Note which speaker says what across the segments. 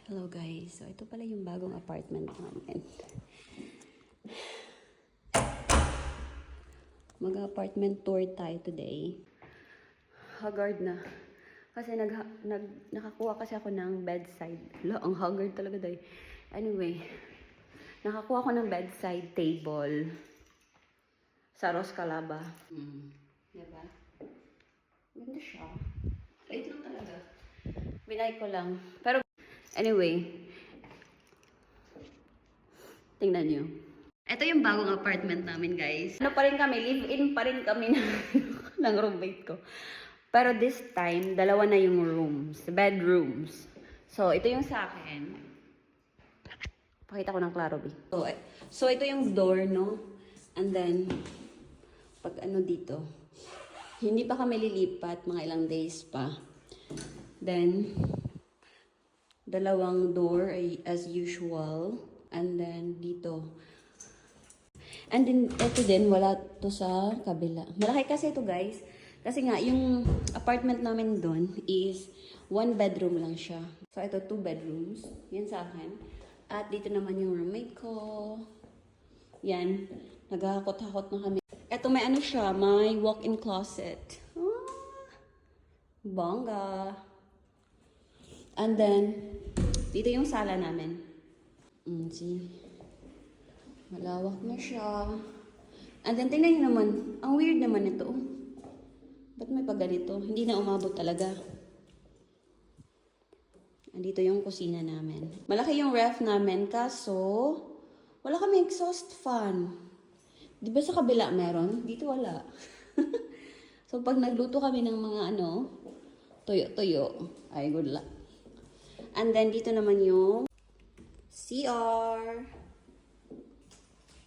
Speaker 1: Hello guys, so ito pala yung bagong apartment namin. Mag-apartment tour tayo today. Haggard na. Kasi nakakuha kasi ako ng bedside. Ang haggard talaga day. Anyway, nakakuha ko ng bedside table sa Ros Calaba. Diba? Ganda siya. Light lang talaga. Binay ko lang. Pero anyway, tingnan nyo. Ito yung bagong apartment namin, guys. Ano pa rin kami, live-in pa rin kami ng roommate ko. Pero this time, dalawa na yung rooms, bedrooms. So, ito yung sa akin. Pakita ko ng klaro, B. So, ito yung door, no? And then, pag ano dito, hindi pa kami lilipat, mga ilang days pa. Then, dalawang door as usual. And then, dito. And then, ito din, wala to sa kabila. Malaki kasi ito, guys. Kasi nga, yung apartment namin doon is 1 bedroom lang siya. So, ito 2 bedrooms. Yan sa akin. At dito naman yung roommate ko. Yan. Naghahakot-hakot na kami. Ito may ano siya, may walk-in closet. Bongga. And then, dito yung sala namin. See? Malawak na siya. And then, tingnan nyo naman. Ang weird naman ito. Ba't may pagganito? Hindi na umabot talaga. Andito yung kusina namin. Malaki yung ref namin, kaso wala kami exhaust fan. Di ba sa kabila meron? Dito wala. So, pag nagluto kami ng mga tuyo-tuyo, ay good luck. And then, dito naman yung CR.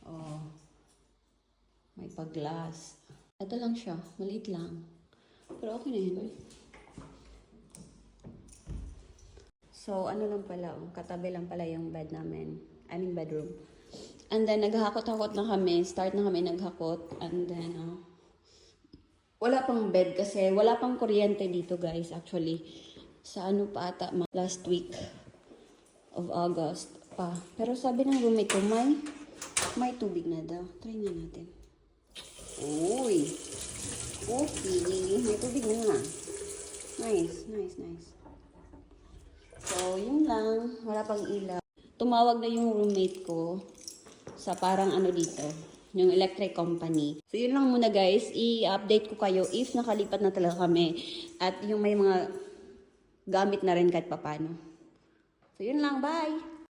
Speaker 1: Oh. May pag-glass. Ito lang siya. Maliit lang. Pero okay na yun. So, ano lang pala. Katabi lang pala yung bed namin. I mean, bedroom. And then, naghahakot-hakot na kami. Start na kami naghakot. And then, wala pang bed kasi wala pang kuryente dito, guys. Actually, sa ano pa ata, last week of August pa. Pero sabi ng roommate ko, may tubig na daw. Try na natin. Uy! Okay. May tubig na. Nice, nice, nice. So, yun lang. Wala pang ilaw. Tumawag na yung roommate ko sa parang ano dito, yung electric company. So, yun lang muna guys. I-update ko kayo if nakalipat na talaga kami. At yung may mga gamit na rin kahit papano. So, yun lang. Bye!